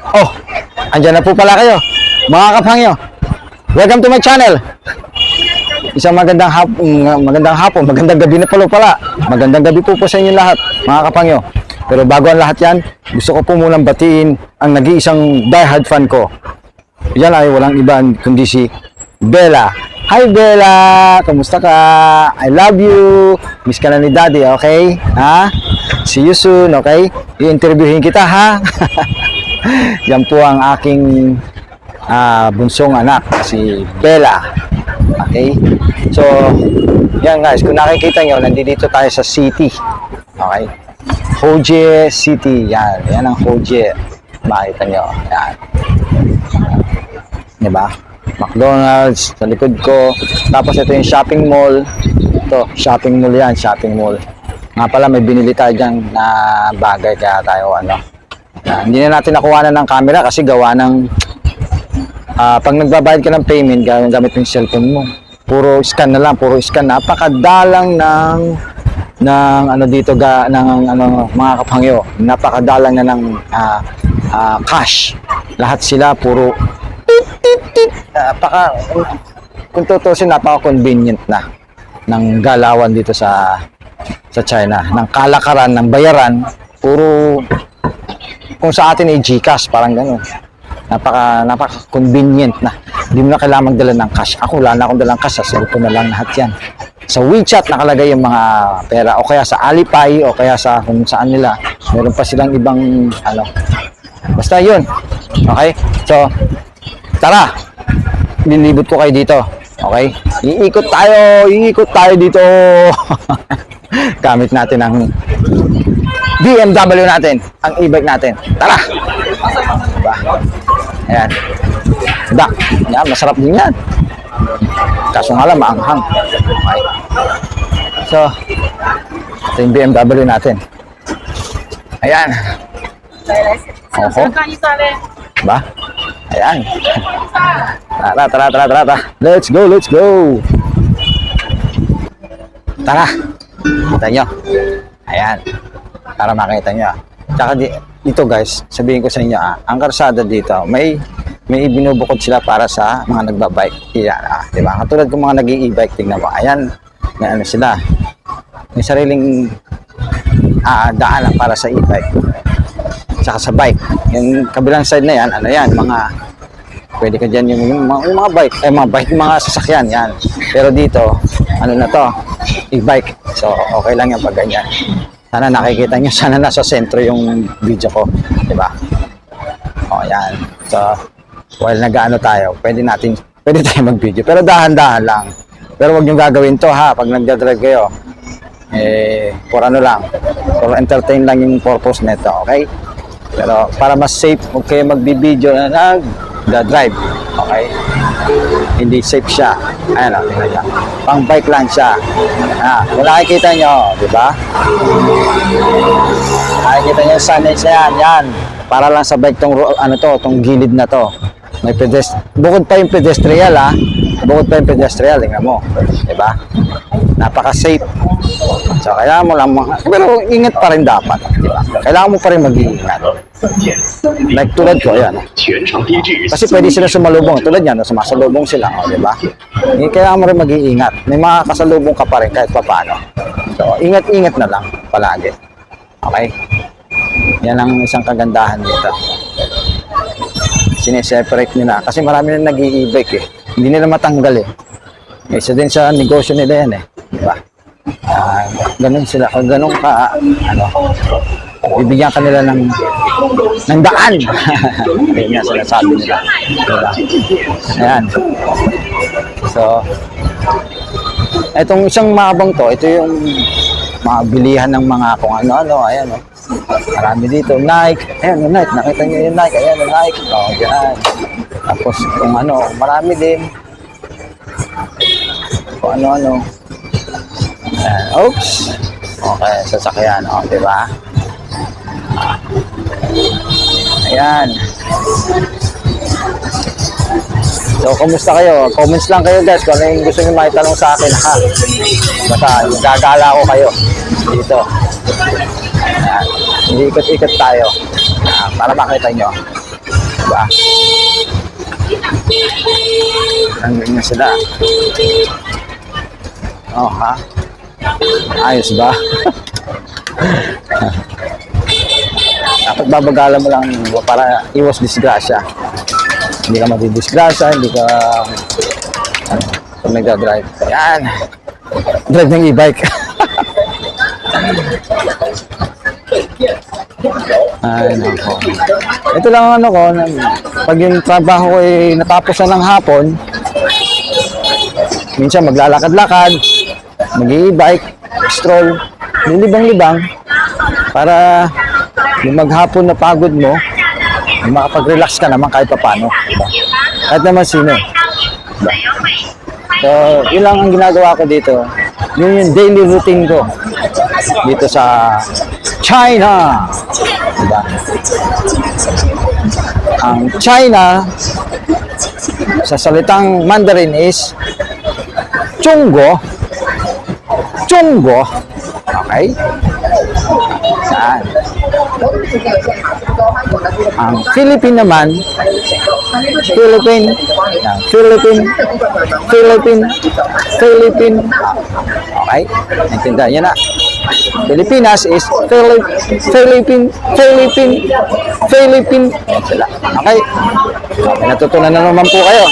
Oh, andyan na po pala kayo. Mga kapangyo, welcome to my channel. Isang magandang hapon, magandang gabi na pala. Magandang gabi po sa inyo lahat, mga kapangyo. Pero bago ang lahat yan, gusto ko po munang batiin ang nag-iisang diehard fan ko. Yan ay walang iba kundi si Bella. Hi Bella! Kamusta ka? I love you! Miss ka na ni Daddy, okay? Ha? See you soon, okay? I-interviewin kita, ha? Yan po ang aking bunsong anak, si Bella. Okay? So, yan guys, kung nakikita nyo, nandito tayo sa city. Okay? Hoje City. Yan. Yan ang Hoje. Makita nyo. Yan. Diba? McDonald's sa likod ko. Tapos ito yung shopping mall. Ito, shopping mall yan. Shopping mall. Nga pala, may binili tayo dyan na bagay kaya tayo ano. Hindi na natin nakuha ng camera kasi gawa ng pag nagbabayad ka ng payment gamit yung cellphone mo, puro scan na lang, puro scan. Napakadalang ng ano dito ng ano mga kapangyo, napakadalang na ng cash. Lahat sila puro kung tutusin, napaka-convenient na ng galawan dito sa China, ng kalakaran, ng bayaran, puro kung sa atin ay GCash, parang gano'n. Napaka-convenient na. Hindi mo na kailangan magdala ng cash. Ako, wala na akong dalang cash. Sa cellphone na lang lahat yan. Sa WeChat nakalagay yung mga pera. O kaya sa Alipay, o kaya sa kung saan nila. Meron pa silang ibang, ano. Basta yun. Okay? So, tara. Nilibot ko kayo dito. Okay? Iikot tayo dito. Gamit natin ang BMW natin, ang e-bike natin. Tara! Diba? Ayan. Yan, masarap din yan. Kaso nga lang, maanghang. Okay. So, ito yung BMW natin. Ayan. Oho. Diba? Ayan. Tara. Let's go. Tara. Kita nyo. Ayan. Para makita nyo. Tsaka dito guys, sabihin ko sa inyo, ang karsada dito, may ibinubukod sila para sa mga nagbabike. Yan, diba? Katulad ng mga nag-i-bike, tingnan mo. Ayan, may ano sila. May sariling daanan para sa e-bike. Tsaka sa bike. Yung kabilang side na yan, ano yan, pwede ka dyan yung mga bike, mga sasakyan, yan. Pero dito, ano na to, e-bike. So, okay lang yung pag ganyan. Sana nakikita nyo, sana nasa sentro yung video ko, di ba? O, yan. So, while nag-ano tayo, pwede tayo mag-video. Pero dahan-dahan lang. Pero wag nyo gagawin to ha, pag nagdadrive kayo. For ano lang, for entertain lang yung purpose nito, okay? Pero para mas safe, huwag kayo mag-video na nag-drive, okay? Hindi safe siya. Ayan o, tingnan nyo. Pang bike lang siya. Kung nakikita nyo, di ba? Nakikita nyo yung signage na yan. Para lang sa bike tong gilid na to. May bukod pa yung pedestrian tingnan mo. Di ba? Napaka-safe. So, kailangan mo lang pero ingat pa rin dapat. Di ba? Kailangan mo pa rin mag-iingat. Like tulad ko, ayan. Kasi pwede sila sumalubong. Tulad yan, sumasalubong sila. Di ba? Kailangan mo rin mag-iingat. May mga kasalubong ka pa rin kahit pa paano. So, ingat-ingat na lang palagi. Okay? Yan ang isang kagandahan dito. Sineseparate nila. Kasi marami na nag-i-e-bike eh. Hindi nila matanggal eh. Isa din sa negosyo nila yan eh. Diba? Ganun sila. Ganun ka, bibigyan ka nila ng daan. Ayun nga sinasabi nila. Diba? Ayan. So, itong isang mabang to, ito yung mga bilihan ng mga kung ano-ano. Ayan o. Marami dito. Nike. Ayan yung Nike. Nakita nyo yung Nike. Ayan yung Nike. O, dyan. Tapos kung ano, marami din. Kung ano-ano. Ayan. Oops. Okay. Sasakyan. O, diba? Ayan. So, kumusta kayo? Comments lang kayo guys kung ano yung gusto nyo maitanong sa akin, ha? Basta, gagala ko kayo dito. Ayan. Ikot-ikot tayo para makita nyo. Diba? Hanggang na sila. Oh, ha? Ayos ba? Dapat babagalan mo lang para iwas disgrasya. Hindi ka madidisgrasya, hindi ka pag nagdadrive. Yan. Drive ng e-bike. Ay, nako. Ito lang ang ano ko, pag yung trabaho ko ay natapos na ng hapon, minsan maglalakad-lakad, mag-e-bike, stroll, lilibang-libang, para yung maghapon na pagod mo, makapag-relax ka naman kahit papano. Diba? Kahit naman sino. Diba? So, yun lang ang ginagawa ko dito. Yun yung daily routine ko dito sa China. Diba? Ang China sa salitang Mandarin is Chunggo. Chunggo. Okay? Yan. Ang Philippine naman, Philippine. Yan. Philippine. Okay? Naintindihan nyo na. Pilipinas is Philippine. Sila. Okay? Okay, natutunan na naman po kayo.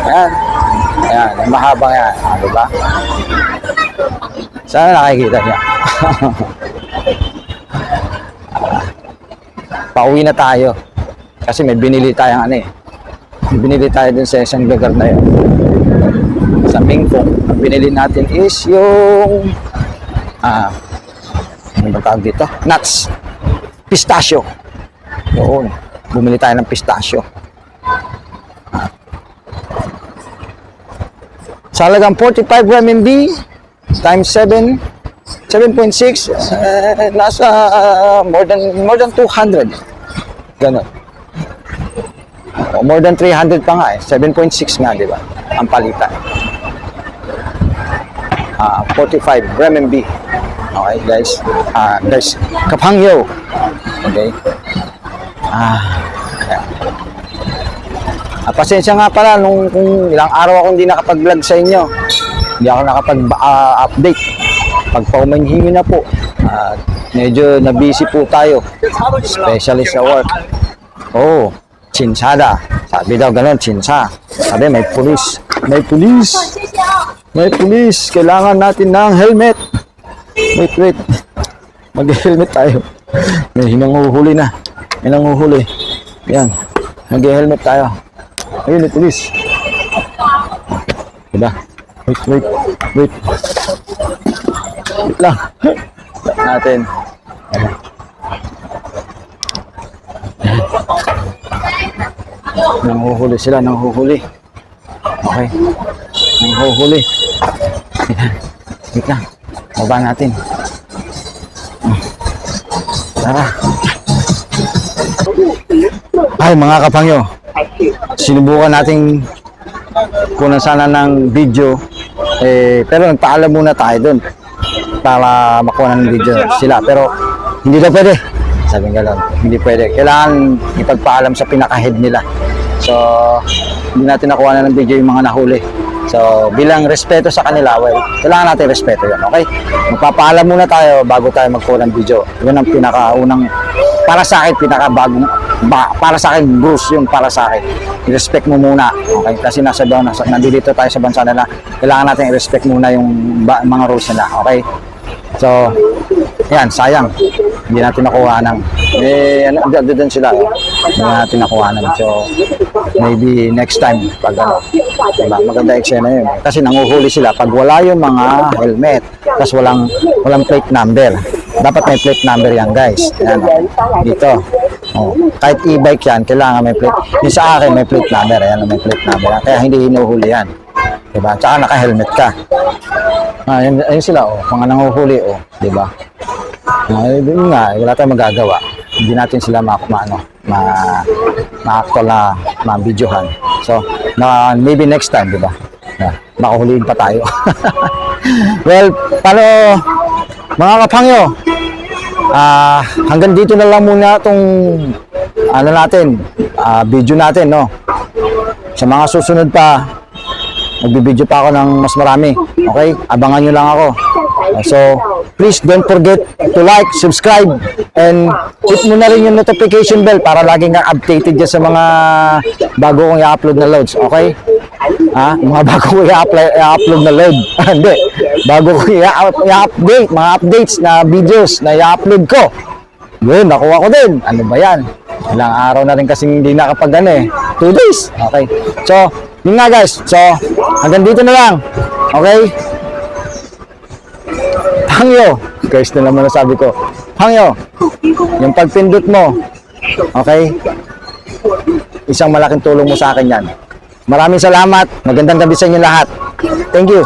Ayan. Ayan, mahabang yan. Diba? Sana nakikita niya. Pauwi na tayo. Kasi may binili tayong ano eh. May binili tayo dun sa isang lugar na yun. Sa Mingfong. Ang binili natin is yung ano ba tawag dito? Nuts. Pistachio. Yun. Bumili tayo ng pistachio. Sa halagang 45 RMB times 7.6 nasa more than 200. Ganun. More than 300 pa nga eh. 7.6 nga, di ba? Ang palitan. 45 RMB. Okay, guys. Guys, Kapangyo. Okay. Ayan. Pasensya nga pala kung ilang araw akong hindi nakapag-vlog sa inyo. Hindi ako nakapag-update. Pagpaumanhingi na po. Medyo na-busy po tayo. Especially sa work. Oh, chinsada. Sabi daw ganun, chinsa. Sabi may pulis. May pulis. May pulis. Kailangan natin ng helmet. Wait. Mag-helmet tayo. May hinanguhuli na. Hinanguhuli. Yan. Mag-helmet tayo. Ayun, may pulis. Diba? Wait. Wait lang. Natin. Nanghuhuli sila, nanghuhuli. Okay. Nanghuhuli. Wait lang. Baba natin. Tara. Ay, mga kapangyo. Sinubukan nating kunan sana ng video. Pero nagpaalam muna tayo doon para makuha ng video sila. Pero hindi daw pwede. Sabi nga lang, hindi pwede. Kailangan ipagpaalam sa pinaka-head nila. So, hindi natin nakuha na ng video yung mga nahuli. So, bilang respeto sa kanila, well, kailangan natin respeto yan, okay? Magpapaalam muna tayo bago tayo magkuha ng video. Yun ang pinaka-unang, para sa akin, para sa akin, Bruce, yung para sa akin. I-respect mo muna, okay? Kasi nandito tayo sa bansa nila, kailangan natin i-respect muna yung mga rules nila, okay? So, yan, sayang. Hindi natin nakuha ng, doon sila, hindi natin nakuha ng. So, maybe next time, pag diba, maganda eksena yun. Kasi nanguhuli sila pag wala yung mga helmet, tapos walang plate number. Dapat may plate number yan, guys. Yan, dito. Oh, kahit e-bike yan, kailangan may plate. Yung sa akin, may plate number. Ayan, may plate number. Kaya hindi hinuhuli yan. Diba? Tsaka naka-helmet ka. Ayun sila, oh. Mga nanguhuli, oh. Diba? Yun nga, wala tayong magagawa. Hindi natin sila ma-actual na ma-videohan. So, maybe next time, diba? Makahuliin pa tayo. Well, paano, mga kapangyo, hanggang dito na lang muna itong ano natin, video natin, no? Sa mga susunod pa, magbibideo pa ako ng mas marami. Okay? Abangan nyo lang ako. So, please don't forget to like, subscribe, and hit mo na rin yung notification bell para laging kang updated dyan sa mga bago kong i-upload na loads. Okay? Mga bago kong i-upload na load. Hindi. Bago kong i-update, mga updates na videos na i-upload ko. Yun, nakuha ko din. Ano ba yan? Ilang araw na rin kasing hindi nakapag 2 days. Okay. So, yun nga guys. So, hanggang dito na lang. Okay? Hangyo. Guys, na naman nasabi ko. Hangyo. Yung pagpindot mo. Okay? Isang malaking tulong mo sa akin yan. Maraming salamat. Magandang gabi sa inyo lahat. Thank you.